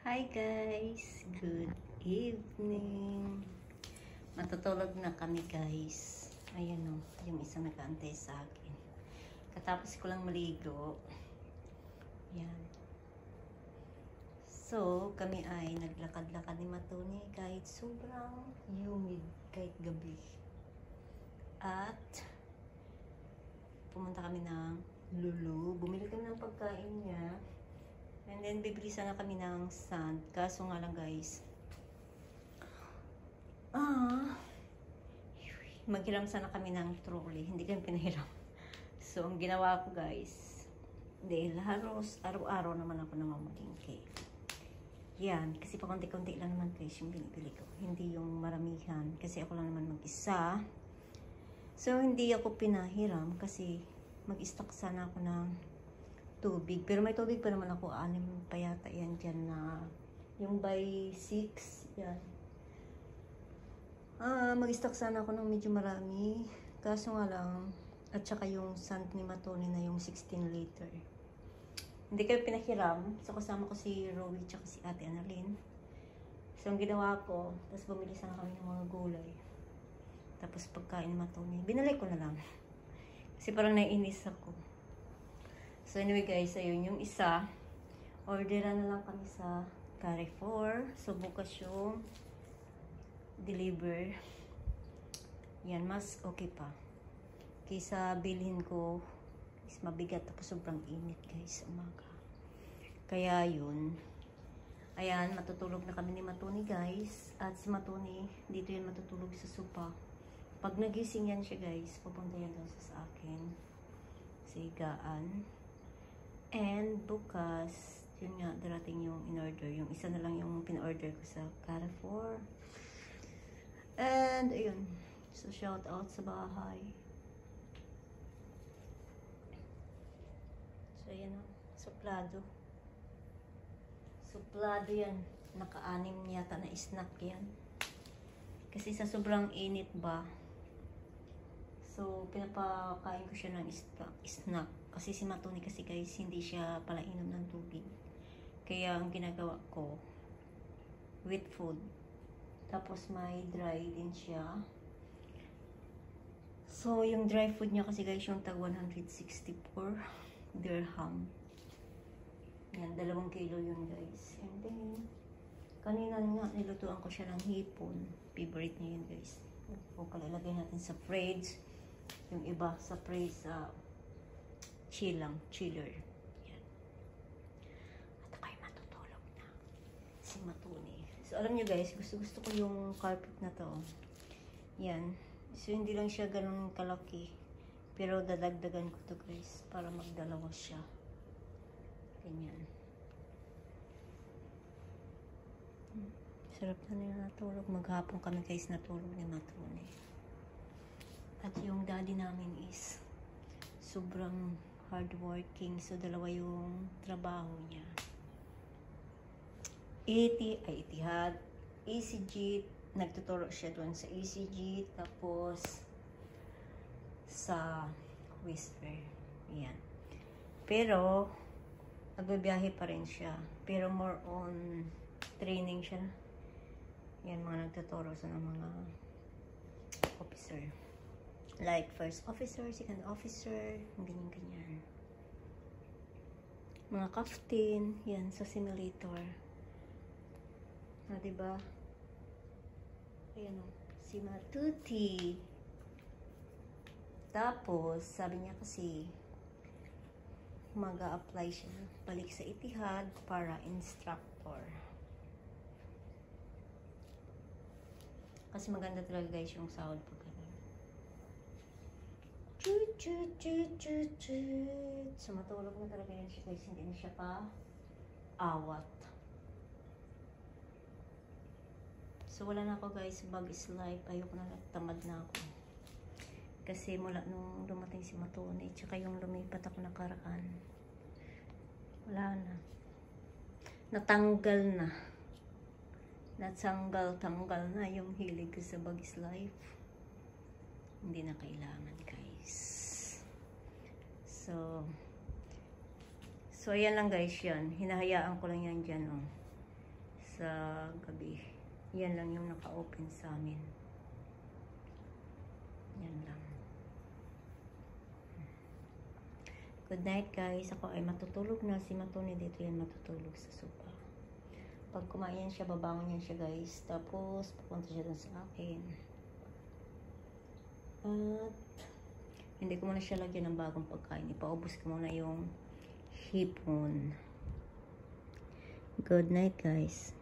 Hi guys! Good evening! Matutulog na kami guys. Ayan o, yung isa nag-aantay sa akin. Katapos ko lang maligo. Ayan. So, kami ay naglakad-lakad ni Matuni kahit sobrang humid kahit gabi. At pumunta kami ng Lulu. Bumili kami ng pagkain niya. And then, bibili sana kami ng sand. Kaso nga lang, guys. Maghiram sana kami ng trolley. Hindi kami pinahiram. So, ang ginawa ko, guys, dahil halos araw-araw naman ako namamalingke. Yan. Kasi pa konti-konti lang naman, guys, yung binibili ko. Hindi yung maramihan. Kasi ako lang naman mag-isa. So, hindi ako pinahiram kasi mag-stock sana ako ng tubig. Pero may tubig pa naman ako. 6 pa yata yan dyan na yung by 6. Yan. Mag-stock sana ako ng medyo marami. Kaso nga lang, at saka yung sand ni Matoni na yung 16 liter. Hindi kayo pinahiram. So kasama ko si Rowie tsaka si Ate Annalyn. So ang ginawa ko, tapos bumili sana kami ng mga gulay. Tapos pagkain ni Matoni, binalik ko na lang. Kasi parang naiinis ako. So anyway guys, ayun yung isa. Orderan na lang kami sa Carrefour. So bukas yung deliver. Yan, mas okay pa. Kaysa bilhin ko is mabigat tapos sobrang init guys umaga. Kaya yun. Ayan, matutulog na kami ni Matuni guys. At si Matuni, dito yan matutulog sa sopa. Pag nagising yan siya guys, pupunta yan daw sa akin. Sa higaan. And bukas, yun nga, darating yung in-order. Yung isa na lang yung pin-order ko sa Carrefour. And, ayun. So, shout out sa bahay. So, ayan o. Suplado. Suplado yan. Naka-anim yata na snack yan. Kasi sa sobrang init ba, so, pinapakain ko siya ng snack. Kasi si Matuni kasi guys, hindi siya pala inom ng tubig. Kaya ang ginagawa ko, with food. Tapos may dry din siya. So, yung dry food niya kasi guys, yung tag 164 dirham. Yan, 2 kilo yun guys. And then, kanina nga, nilutuan ko siya ng hipon. Favorite niya yun guys. O, kalalagay natin sa fridge. Yung iba sa fridge sa chiller. Yan. At ako'y matutulog na. Si Matuni. So, alam nyo guys, gusto ko yung carpet na to. Yan. So, hindi lang siya ganun kalaki. Pero dadagdagan ko to guys, para magdalawa siya. Ganyan. Sarap na nila natulog. Maghapon kami guys natulog ni Matuni. At yung daddy namin is sobrang hardworking. So, 2 yung trabaho niya. Etihad, EasyJet. Nagtuturo siya doon sa EasyJet. Tapos, sa Whisper. Yan. Pero, nagbibiyahe pa rin siya. Pero more on training siya. Yan, mga nagtuturo sa mga officer. Like, first officer, second officer, ganyan-ganyan. Mga captain, yan, sa simulator. Diba? Ayan o, si Matuti. Tapos, sabi niya kasi, mag-a-apply siya, balik sa Etihad para instructor. Kasi maganda talaga guys yung sahod pag ganun. So, matulog na talaga yan siya guys. Hindi na siya pa awat. So, wala na ako guys. Bug is life. Ayoko na, tamad na ako. Kasi mula nung dumating si Matuni, tsaka yung lumipat ako nakaraan, wala na. Natanggal na. Natanggal na yung hilig ko sa bug is life. Hindi na kailangan guys. So ayan lang guys yan. Hinahayaan ko lang yan dyan. Oh. sa gabi. Yan lang yung naka-open sa amin. Yan lang. Good night guys. Ako ay matutulog na. Si Matoni dito yan matutulog sa sofa. Pag kumain siya, babangon yan siya guys. Tapos, pupunta siya dun sa akin. At, hindi ko muna siya lagyan ng bagong pagkain. Ipaubos ko muna yung hipon. Good night guys.